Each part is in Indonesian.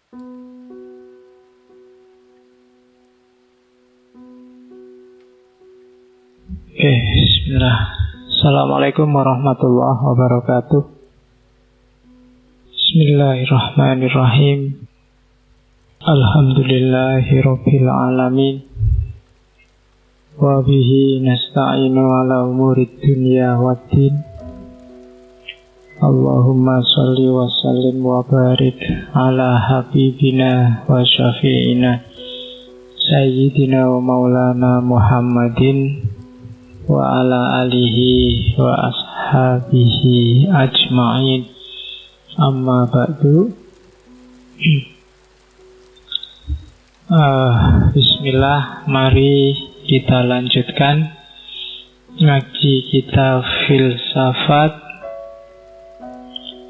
Oke, bismillah. Assalamualaikum warahmatullahi wabarakatuh. Bismillahirrahmanirrahim. Alhamdulillahirabbil alamin. Wa bihi nasta'inu ala umurid dunya waddin. Allahumma shalli wa sallim wa barik ala habibina wa syafi'ina sayyidina wa maulana Muhammadin wa ala alihi wa ashabihi ajma'in. Amma ba'du. Bismillah, mari kita lanjutkan ngaji kita filsafat.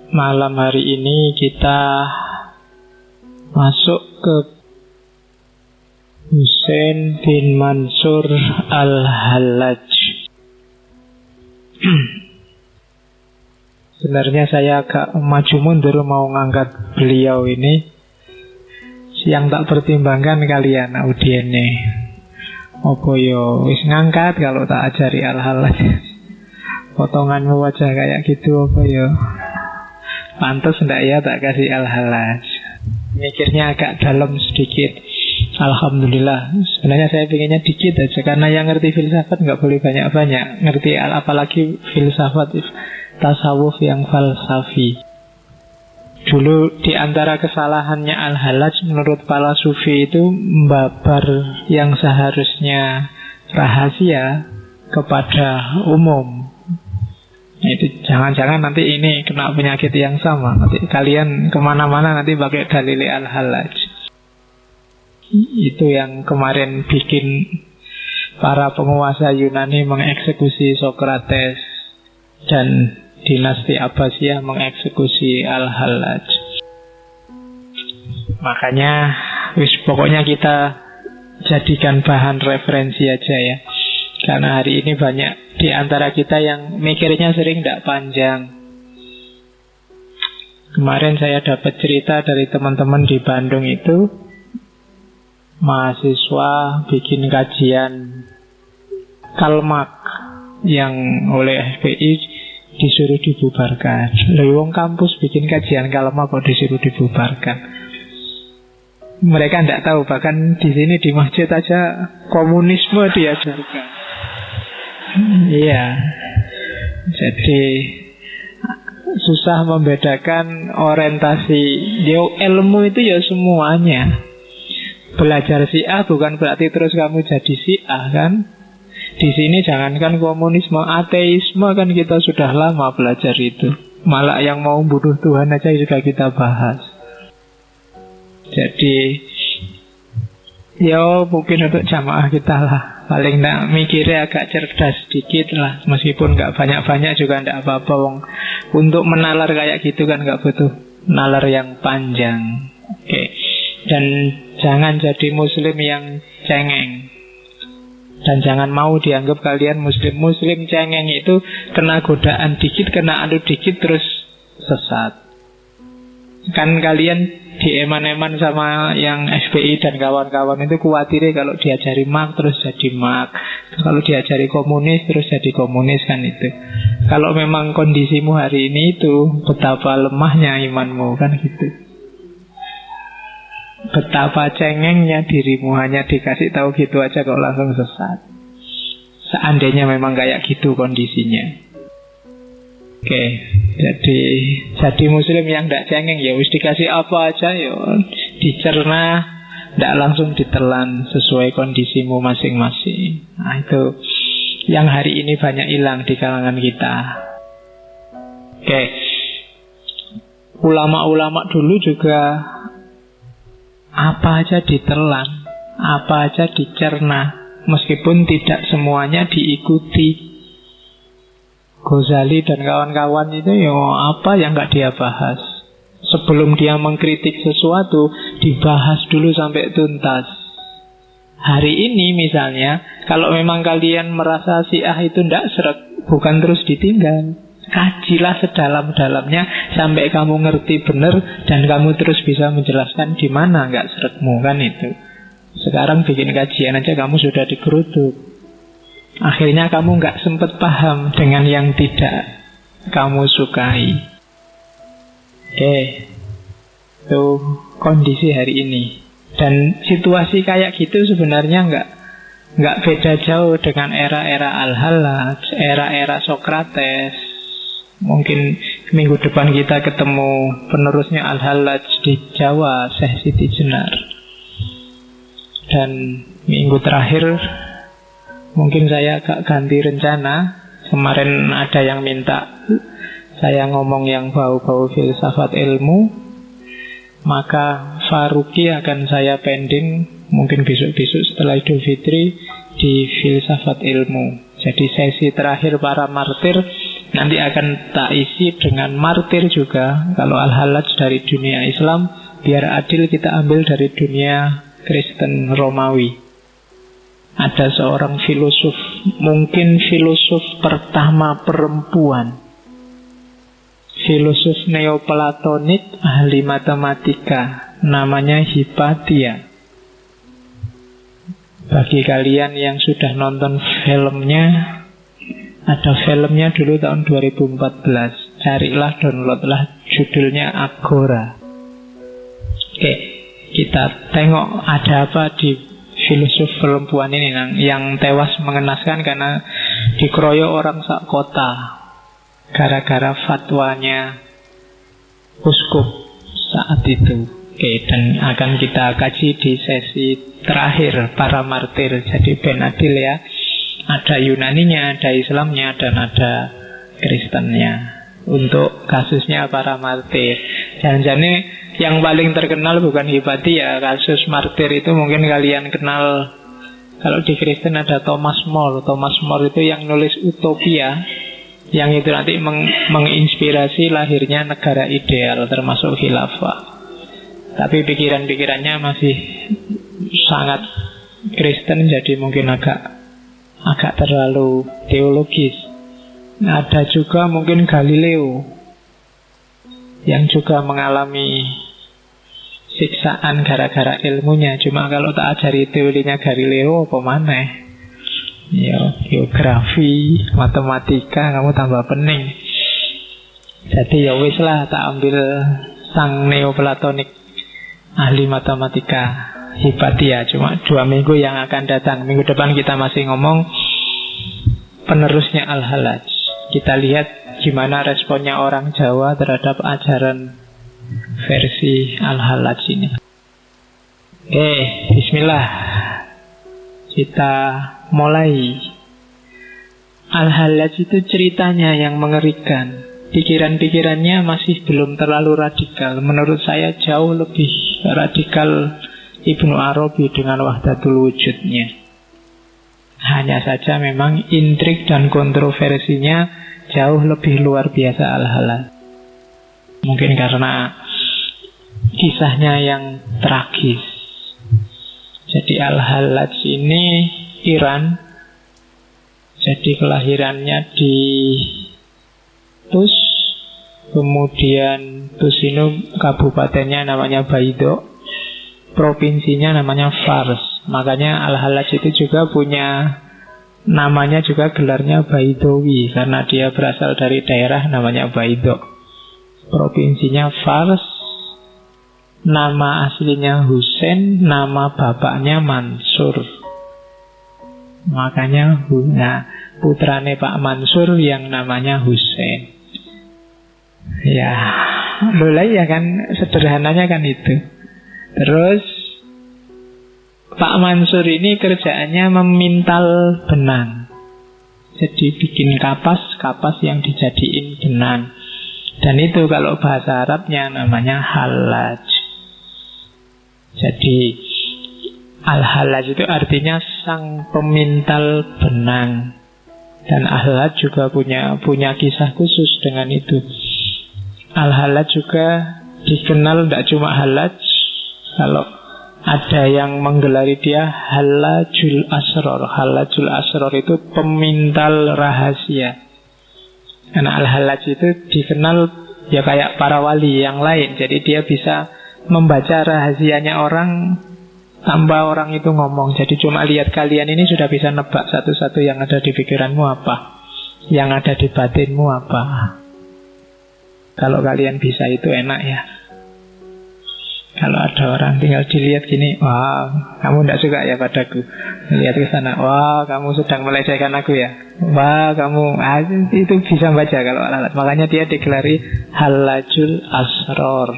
Malam hari ini kita masuk ke Husain bin Mansur Al-Hallaj. Sebenarnya saya agak maju mundur mau ngangkat beliau ini. Yang tak pertimbangkan kalian audiennya. Apa yo wis ngangkat kalau tak ajari Al-Hallaj. Potonganmu wajah kayak gitu apa yo. Pantes ndak ya tak kasih Al-Hallaj. Mikirnya agak dalam sedikit. Alhamdulillah. Sebenarnya saya pengennya dikit aja, karena yang ngerti filsafat nggak boleh banyak-banyak. Ngerti apalagi filsafat tasawuf yang falsafi. Dulu di antara kesalahannya Al-Hallaj menurut para sufi itu membabar yang seharusnya rahasia kepada umum. Itu jangan-jangan nanti ini kena penyakit yang sama. Nanti kalian kemana-mana nanti pakai dalil Al-Hallaj. Itu yang kemarin bikin para penguasa Yunani mengeksekusi Sokrates dan dinasti Abbasiyah mengeksekusi Al-Hallaj. Makanya pokoknya kita jadikan bahan referensi aja ya. Karena hari ini banyak di antara kita yang mikirnya sering tidak panjang. Kemarin saya dapat cerita dari teman-teman di Bandung itu, mahasiswa bikin kajian Karl Marx yang oleh FPI disuruh dibubarkan. Wong kampus bikin kajian Karl Marx kok disuruh dibubarkan. Mereka tidak tahu, bahkan di sini di masjid aja komunisme diajarkan. Iya. Jadi susah membedakan orientasi. Ilmu itu ya semuanya. Belajar Syiah bukan berarti terus kamu jadi Syiah kan? Di sini jangankan komunisme, ateisme kan kita sudah lama belajar itu. Malah yang mau bunuh Tuhan aja juga kita bahas. Jadi ya mungkin untuk jamaah kita lah, paling tidak mikirnya agak cerdas sedikit lah. Meskipun gak banyak-banyak juga tidak apa-apa wong. Untuk menalar kayak gitu kan gak butuh nalar yang panjang. Oke. Dan jangan jadi muslim yang cengeng. Dan jangan mau dianggap kalian muslim cengeng itu kena godaan dikit, kena anu dikit terus sesat. Kan kalian dieman-eman sama yang FPI dan kawan-kawan itu khawatirnya kalau diajari Marx terus jadi Marx, kalau diajari komunis terus jadi komunis kan itu. Kalau memang kondisimu hari ini itu, betapa lemahnya imanmu kan gitu. Betapa cengengnya dirimu, hanya dikasih tahu gitu aja kok langsung sesat. Seandainya memang kayak gitu kondisinya. Oke, jadi muslim yang tidak cengeng ya wis dikasih apa aja ya dicerna, tidak langsung ditelan sesuai kondisimu masing-masing. Nah itu yang hari ini banyak hilang di kalangan kita. Oke, ulama-ulama dulu juga apa aja ditelan, apa aja dicerna, meskipun tidak semuanya diikuti. Ghazali dan kawan-kawan itu ya apa yang gak dia bahas. Sebelum dia mengkritik sesuatu, dibahas dulu sampai tuntas. Hari ini misalnya, kalau memang kalian merasa Syiah itu tidak seret, bukan terus ditinggal. Kajilah sedalam-dalamnya sampai kamu ngerti benar, dan kamu terus bisa menjelaskan di mana nggak seretmu, kan itu. Sekarang bikin kajian aja kamu sudah digeruduk. Akhirnya kamu nggak sempat paham dengan yang tidak kamu sukai. Itu kondisi hari ini. Dan situasi kayak gitu sebenarnya nggak beda jauh dengan era-era Al-Hallaj, era-era Sokrates. Mungkin minggu depan kita ketemu penerusnya Al-Hallaj di Jawa, Syekh Siti Jenar. Dan minggu terakhir mungkin saya agak ganti rencana. Kemarin ada yang minta saya ngomong yang bau-bau filsafat ilmu, maka Faruqi akan saya pending mungkin besok-besok setelah Idul Fitri di filsafat ilmu. Jadi sesi terakhir para martir nanti akan tak isi dengan martir juga. Kalau Al-Hallaj dari dunia Islam, biar adil kita ambil dari dunia Kristen Romawi. Ada seorang filosof, mungkin filosof pertama perempuan, filosof neoplatonik, ahli matematika, namanya Hipatia. Bagi kalian yang sudah nonton filmnya, ada filmnya dulu tahun 2014. Carilah, downloadlah, judulnya Agora. Oke, kita tengok ada apa di filosof perempuan ini yang tewas mengenaskan karena dikeroyok orang sak kota gara-gara fatwanya uskup saat itu. Oke, dan akan kita kaji di sesi terakhir para martir. Jadi ben adil ya. Ada Yunaninya, ada Islamnya, dan ada Kristennya. Untuk kasusnya para martir. Jangan-jangan yang paling terkenal bukan Hipatia. Kasus martir itu mungkin kalian kenal. Kalau di Kristen ada Thomas More. Thomas More itu yang nulis Utopia, yang itu nanti menginspirasi lahirnya negara ideal termasuk khilafah. Tapi pikiran-pikirannya masih sangat Kristen, jadi mungkin agak terlalu teologis. Ada juga mungkin Galileo yang juga mengalami siksaan gara-gara ilmunya. Cuma kalau tak ajari teorinya Galileo apa maneh? Ya, geografi, matematika kamu tambah pening. Jadi ya wis lah, tak ambil sang neoplatonik ahli matematika Hipatia. Cuma 2 minggu yang akan datang. Minggu depan kita masih ngomong penerusnya Al-Hallaj. Kita lihat gimana responnya orang Jawa terhadap ajaran versi Al-Hallaj ini. Bismillah. Kita mulai. Al-Hallaj itu ceritanya yang mengerikan. Pikiran-pikirannya masih belum terlalu radikal. Menurut saya jauh lebih radikal Ibnu Arabi dengan Wahdatul Wujudnya. Hanya saja memang intrik dan kontroversinya jauh lebih luar biasa Al-Hallaj. Mungkin karena kisahnya yang tragis. Jadi Al-Hallaj ini Iran. Jadi kelahirannya di Tus. Kemudian Tus ini kabupatennya namanya Baidok, provinsinya namanya Fars. Makanya Al-Hallaj itu juga punya namanya juga gelarnya Baidowi, karena dia berasal dari daerah namanya Baidok. Provinsinya Fars. Nama aslinya Husain, nama bapaknya Mansur. Makanya putrane Pak Mansur yang namanya Husain. Ya, mulai ya kan, sederhananya kan itu. Terus Pak Mansur ini kerjaannya memintal benang. Jadi bikin kapas yang dijadiin benang. Dan itu kalau bahasa Arabnya namanya Hallaj. Jadi Al-Hallaj itu artinya sang pemintal benang. Dan Al-Hallaj juga punya kisah khusus dengan itu. Al-Hallaj juga dikenal tidak cuma Hallaj. Kalau ada yang menggelari dia Hallajul Asror. Hallajul Asror itu pemintal rahasia. Karena Al-Hallaj itu dikenal ya kayak para wali yang lain. Jadi dia bisa membaca rahasianya orang tanpa orang itu ngomong. Jadi cuma lihat kalian ini sudah bisa nebak satu-satu yang ada di pikiranmu apa, yang ada di batinmu apa. Kalau kalian bisa itu enak ya. Kalau ada orang tinggal dilihat gini, wah kamu tidak suka ya padaku. Lihat ke sana, wah kamu sedang melecehkan aku ya. Wah kamu, itu bisa baca kalau Al-Hallaj. Makanya dia digelari Hallajul Asror.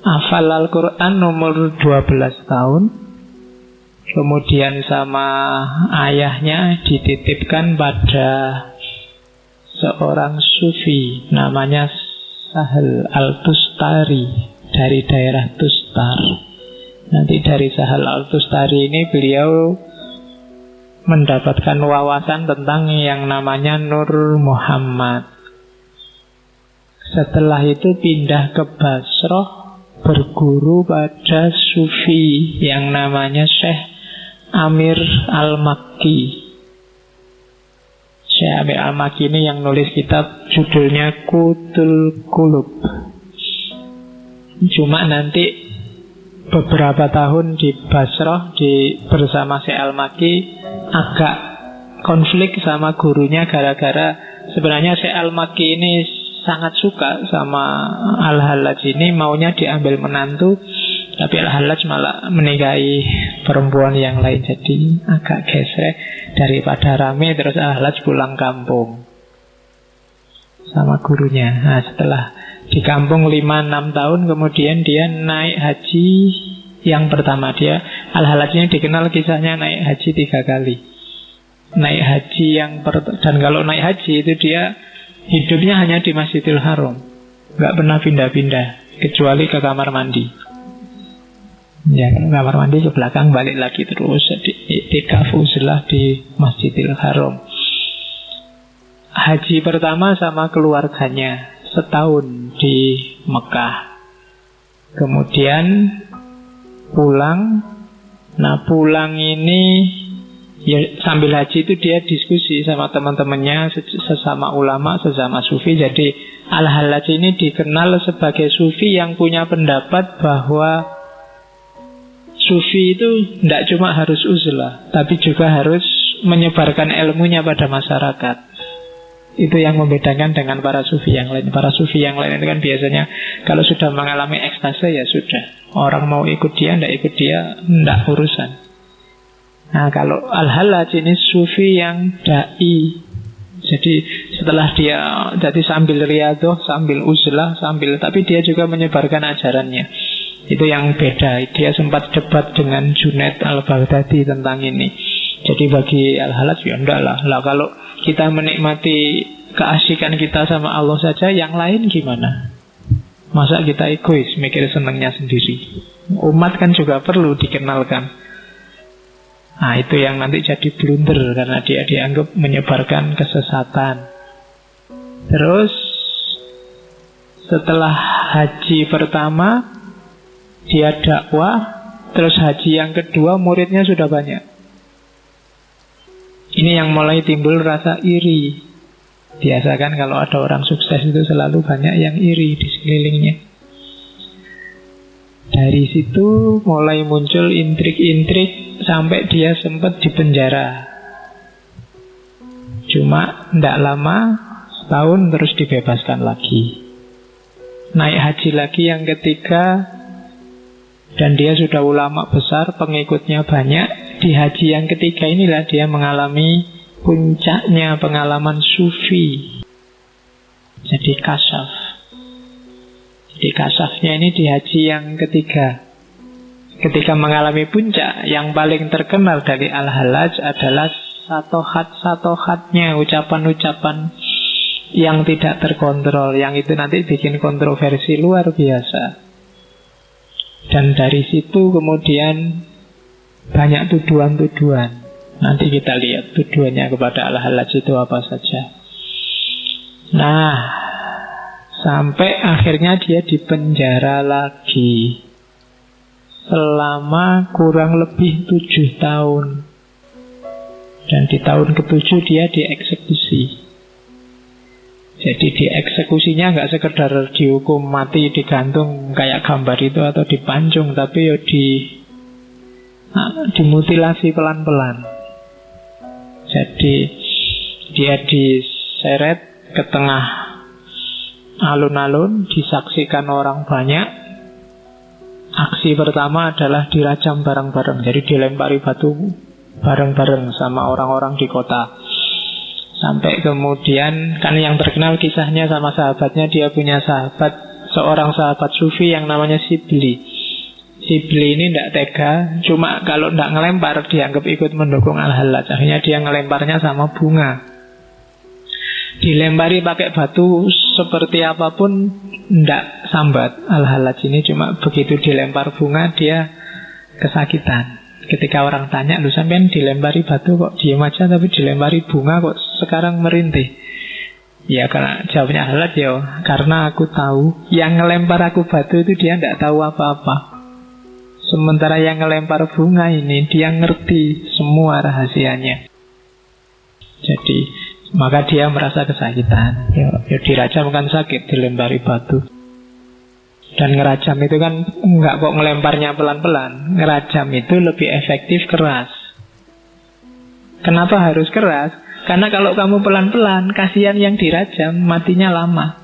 Hafal Al-Quran umur 12 tahun. Kemudian sama ayahnya dititipkan pada seorang sufi namanya Sahal Al-Tustari dari daerah Tustar. Nanti dari Sahal Al-Tustari ini beliau mendapatkan wawasan tentang yang namanya Nur Muhammad. Setelah itu pindah ke Basrah, berguru pada sufi yang namanya Syekh Amir Al-Makki. Syekh Amir Al-Makki ini yang nulis kitab judulnya Qutul Qulub. Cuma nanti beberapa tahun di Basrah bersama Syekh Al-Makki agak konflik sama gurunya gara-gara sebenarnya Syekh Al-Makki ini sangat suka sama Al-Hallaj ini, maunya diambil menantu, tapi Al-Hallaj malah menikahi perempuan yang lain. Jadi agak gesrek. Daripada rame terus Al-Hallaj pulang kampung sama gurunya. Nah setelah di kampung 5-6 tahun kemudian dia naik haji yang pertama. Dia Al-Hallaj ini dikenal kisahnya naik haji 3 kali. Naik haji dan kalau naik haji itu dia hidupnya hanya di Masjidil Haram, nggak pernah pindah-pindah kecuali ke kamar mandi. Ya kan, kamar mandi ke belakang balik lagi terus iktikaf uzlah di Masjidil Haram. Haji pertama sama keluarganya setahun di Mekah. Kemudian pulang. Nah pulang ini ya sambil haji itu dia diskusi sama teman-temannya, sesama ulama, sesama sufi. Jadi Al-Hallaj ini dikenal sebagai sufi yang punya pendapat bahwa sufi itu tidak cuma harus uzlah, tapi juga harus menyebarkan ilmunya pada masyarakat. Itu yang membedakan dengan para sufi yang lain. Para sufi yang lain itu kan biasanya kalau sudah mengalami ekstase ya sudah, orang mau ikut dia, tidak ikut dia, tidak urusan. Nah kalau Al-Hallaj ini sufi yang da'i. Jadi setelah dia jadi sambil riyadhah, sambil uzlah, tapi dia juga menyebarkan ajarannya. Itu yang beda. Dia sempat debat dengan Junaid Al-Baghdadi tentang ini. Jadi bagi Al-Hallaj ya enggak lah. Kalau kita menikmati keasikan kita sama Allah saja, yang lain gimana? Masa kita egois mikir senangnya sendiri? Umat kan juga perlu dikenalkan. Nah itu yang nanti jadi blunder karena dia dianggap menyebarkan kesesatan. Terus setelah haji pertama dia dakwah, terus haji yang kedua muridnya sudah banyak. Ini yang mulai timbul rasa iri. Biasa kan kalau ada orang sukses itu selalu banyak yang iri di sekelilingnya. Dari situ mulai muncul intrik-intrik sampai dia sempat dipenjara. Cuma tidak lama, setahun terus dibebaskan lagi. Naik haji lagi yang ketiga, dan dia sudah ulama besar, pengikutnya banyak. Di haji yang ketiga inilah dia mengalami puncaknya pengalaman sufi. Jadi kasyaf. Jadi kasyafnya ini di haji yang ketiga. Ketika mengalami puncak, yang paling terkenal dari Al-Hallaj adalah satohat-satohatnya, ucapan-ucapan yang tidak terkontrol, yang itu nanti bikin kontroversi luar biasa. Dan dari situ kemudian banyak tuduhan-tuduhan. Nanti kita lihat tuduhannya kepada Al-Hallaj itu apa saja. Nah, sampai akhirnya dia dipenjara lagi selama kurang lebih 7 tahun. Dan di tahun ke-7 dia dieksekusi. Jadi dieksekusinya nggak sekedar dihukum mati digantung kayak gambar itu atau dipancung, tapi ya dimutilasi pelan-pelan. Jadi dia diseret ke tengah alun-alun, disaksikan orang banyak. Aksi pertama adalah dirajam bareng-bareng. Jadi dilempari batu bareng-bareng sama orang-orang di kota. Sampai kemudian, kan yang terkenal kisahnya sama sahabatnya, dia punya sahabat, seorang sahabat sufi yang namanya Sibli. Sibli ini tidak tega, cuma kalau tidak ngelempar dianggap ikut mendukung Al-Hallaj. Akhirnya dia ngelemparnya sama bunga. Dilempari pakai batu seperti apapun tidak sambat Al-Hallaj ini, cuma begitu dilempar bunga dia kesakitan. Ketika orang tanya, lu sampean dilempari batu kok diem aja, tapi dilempari bunga kok sekarang merintih? Ya karena jawabnya Al-Hallaj, ya karena aku tahu yang ngelempar aku batu itu dia tidak tahu apa-apa. Sementara yang ngelempar bunga ini dia ngerti semua rahasianya. Jadi maka dia merasa kesakitan. Ya dirajam kan sakit, dilempari batu. Dan ngerajam itu kan enggak kok ngelemparnya pelan-pelan. Ngerajam itu lebih efektif keras. Kenapa harus keras? Karena kalau kamu pelan-pelan, kasihan yang dirajam, matinya lama.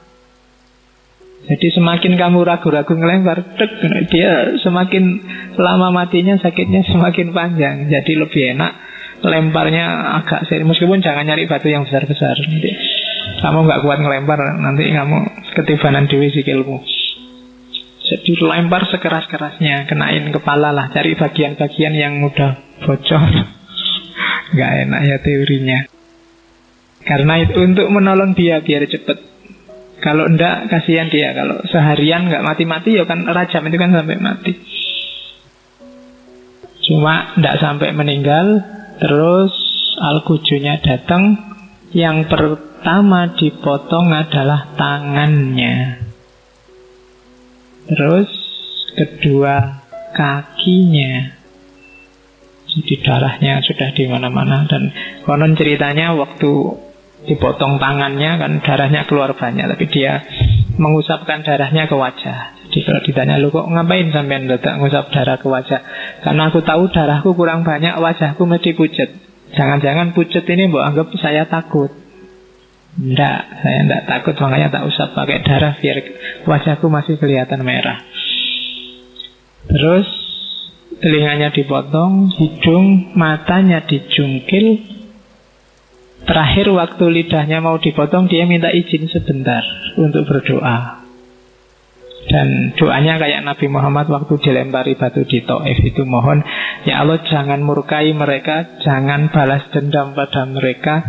Jadi semakin kamu ragu-ragu ngelempar, dia semakin lama matinya, sakitnya semakin panjang. Jadi lebih enak lemparnya agak serius. Meskipun jangan nyari batu yang besar-besar. Nanti kamu nggak kuat ngelempar, nanti kamu ketibanan dewi sikilmu. Jadi lempar sekeras-kerasnya, kenain kepala lah, cari bagian-bagian yang mudah bocor. Nggak enak ya teorinya. Karena itu untuk menolong dia biar cepet. Kalau enggak kasihan dia. Kalau seharian nggak mati-mati ya kan rajam itu kan sampai mati. Cuma enggak sampai meninggal. Terus Al-Qujunya datang. Yang pertama dipotong adalah tangannya. Terus kedua kakinya. Jadi darahnya sudah di mana-mana. Dan konon ceritanya waktu dipotong tangannya kan darahnya keluar banyak, tapi dia mengusapkan darahnya ke wajah. Jadi kalau ditanya, lu kok ngapain sampean datang ngusap darah ke wajah? Karena aku tahu darahku kurang banyak, wajahku mesti pucet. Jangan-jangan pucet ini mbok anggap saya takut. Enggak, saya enggak takut, makanya tak usap pakai darah biar wajahku masih kelihatan merah. Terus telinganya dipotong, hidung, matanya dijungkil. Terakhir waktu lidahnya mau dipotong, dia minta izin sebentar untuk berdoa. Dan doanya kayak Nabi Muhammad waktu dilempari batu di Taif itu, mohon ya Allah jangan murkai mereka, jangan balas dendam pada mereka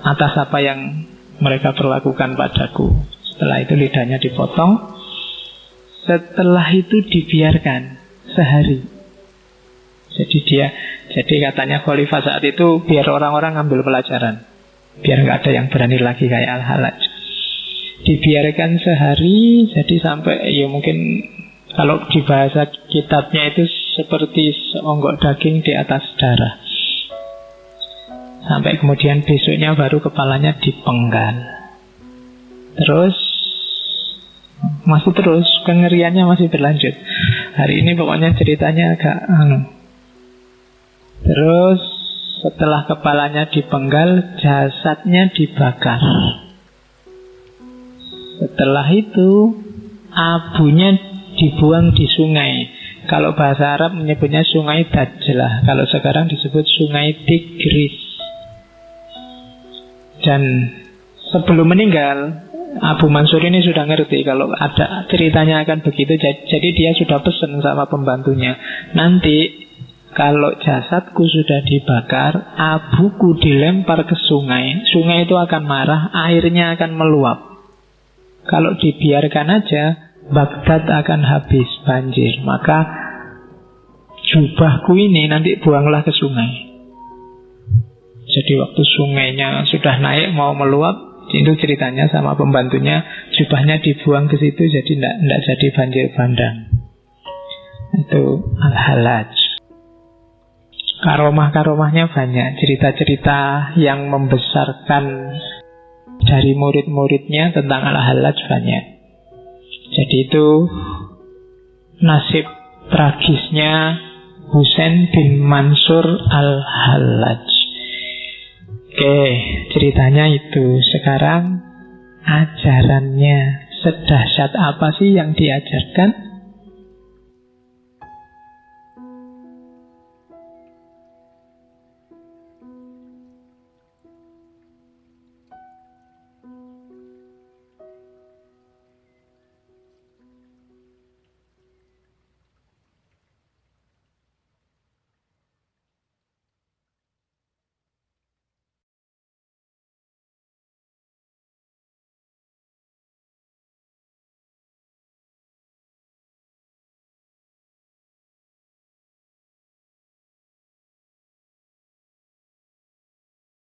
atas apa yang mereka perlakukan padaku. Setelah itu lidahnya dipotong. Setelah itu dibiarkan sehari. Jadi katanya Khalifah saat itu biar orang-orang ngambil pelajaran, biar nggak ada yang berani lagi kayak Al-Hallaj. Dibiarkan sehari, jadi sampai ya mungkin kalau di bahasa kitabnya itu seperti seonggok daging di atas darah. Sampai kemudian besoknya baru kepalanya dipenggal. Terus kengeriannya masih berlanjut. Hari ini pokoknya ceritanya agak Terus setelah kepalanya dipenggal, jasadnya dibakar. Setelah itu abunya dibuang di sungai. Kalau bahasa Arab menyebutnya sungai Dajlah, kalau sekarang disebut sungai Tigris. Dan sebelum meninggal, Abu Mansur ini sudah ngerti kalau ada ceritanya akan begitu. Jadi dia sudah pesan sama pembantunya, nanti kalau jasadku sudah dibakar, abuku dilempar ke sungai. Sungai itu akan marah, airnya akan meluap. Kalau dibiarkan aja, Baghdad akan habis banjir. Maka jubahku ini nanti buanglah ke sungai. Jadi waktu sungainya sudah naik mau meluap, itu ceritanya sama pembantunya, jubahnya dibuang ke situ, jadi tidak jadi banjir bandang. Itu Al-Hallaj. Karomah-karomahnya banyak, cerita-cerita yang membesarkan dari murid-muridnya tentang Al-Hallaj banyak. Jadi itu nasib tragisnya Husain bin Mansur Al-Hallaj. Oke, ceritanya itu. Sekarang ajarannya sedahsyat apa sih yang diajarkan?